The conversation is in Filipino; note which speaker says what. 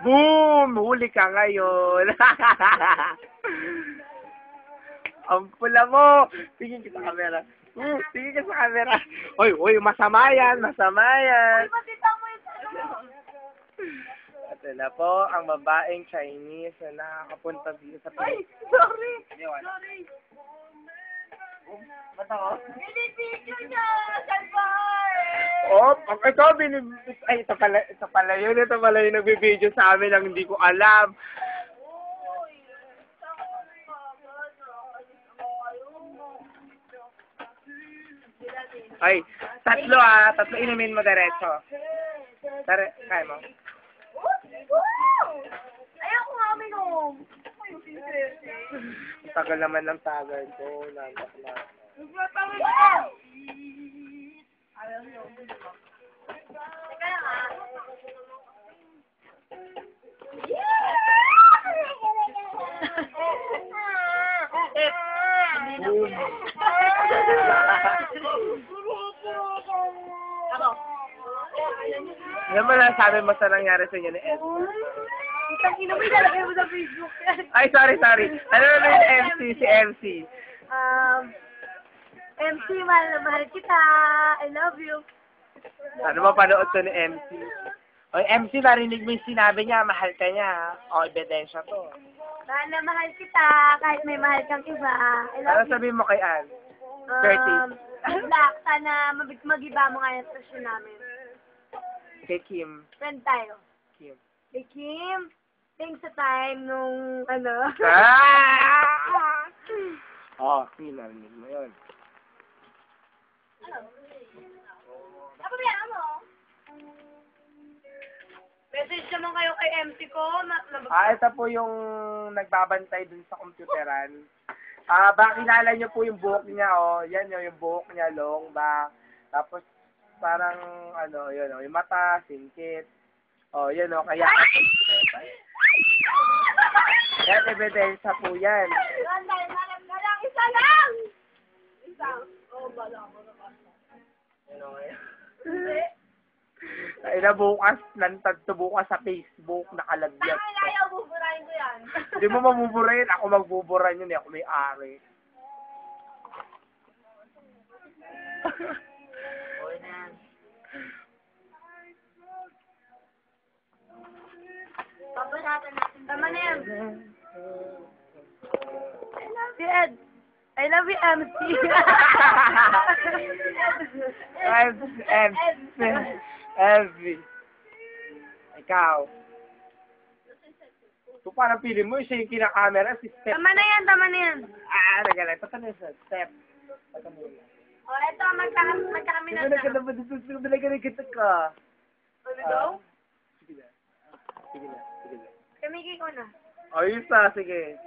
Speaker 1: Boom! Huli ka ngayon. Ang pula mo. Tingin ka sa camera. Tingin ka sa camera. Oy, masama yan. Masama yan. Ito na po ang babaeng Chinese na nakakapunta dito sa Pilipinas.
Speaker 2: Sorry!
Speaker 1: Sorry! Ba't ako?
Speaker 2: Binibidyo niya! Salvar!
Speaker 1: Oh, ito, ay, ito pala yun. Ito pala yung nagbibideo sa amin ang hindi ko alam. Ay, tatlo inumin mo diretso. Kaya mo.
Speaker 2: Ayoko nga uminom.
Speaker 1: Ang tagal naman ng tagal ko. Nandak na.
Speaker 2: Teka lang ah.
Speaker 1: Boom.
Speaker 2: Ako.
Speaker 1: Ano ba lang sabi mo sa nangyari sa inyo ni Ed?
Speaker 2: Itang ina mo ilalagay mo sa Facebook.
Speaker 1: Ay, sorry. Ano naman yung MC, si MC?
Speaker 2: MC, mahal na mahal kita. I love you.
Speaker 1: Ano mapanood to ni MC? O, MC, narinig mo yung sinabi niya, mahal ka niya. O, ebidensya to.
Speaker 2: Mahal na mahal kita, kahit may mahal kang iba. I
Speaker 1: Ano
Speaker 2: love you.
Speaker 1: sabihin mo kay Ann? 30.
Speaker 2: Good luck. Sana mag-iba mo nga yung stasyon namin.
Speaker 1: Kay Kim.
Speaker 2: Friend tayo.
Speaker 1: Kim.
Speaker 2: Hey, Kim. Thanks sa time nung, ano.
Speaker 1: Oh, Kim, narinig mo yun.
Speaker 2: Ano ba yan, ano? Message naman kayo kay MC ko.
Speaker 1: Ito po yung nagbabantay dun sa computeran. Kilala niyo po yung buhok niya, oh. Yan yung buhok niya, long back. Tapos, parang, ano, yun, oh, yung mata, singkit. Oh, yun, oh, kaya... Yan, ebidensya po yan.
Speaker 2: Isa lang! Isa. Oh, bala ako na basta.
Speaker 1: Ano kaya?
Speaker 2: Hindi.
Speaker 1: Ay na bukas, lantad to bukas sa Facebook, nakalagyan.
Speaker 2: Tama, ayaw, buburahin ko yan.
Speaker 1: Hindi mo mamuburahin, ako magbubura yun eh, ako may ari.
Speaker 2: Paparatan natin. Tama na yan. I love you, Ed. I love you, MC.
Speaker 1: Elvi. Ikaw. Kung parang pili mo, siya yung kinakamera, si Step.
Speaker 2: Tama na yan, tama na yan.
Speaker 1: Nagala. Ito ka na sa Step. Ito mo na.
Speaker 2: O, eto, magkakami na
Speaker 1: Sige na ba dito? Sige na kita ka.
Speaker 2: Ano daw?
Speaker 1: Sige na.
Speaker 2: Kamigay ko na.
Speaker 1: Ayos na, sige.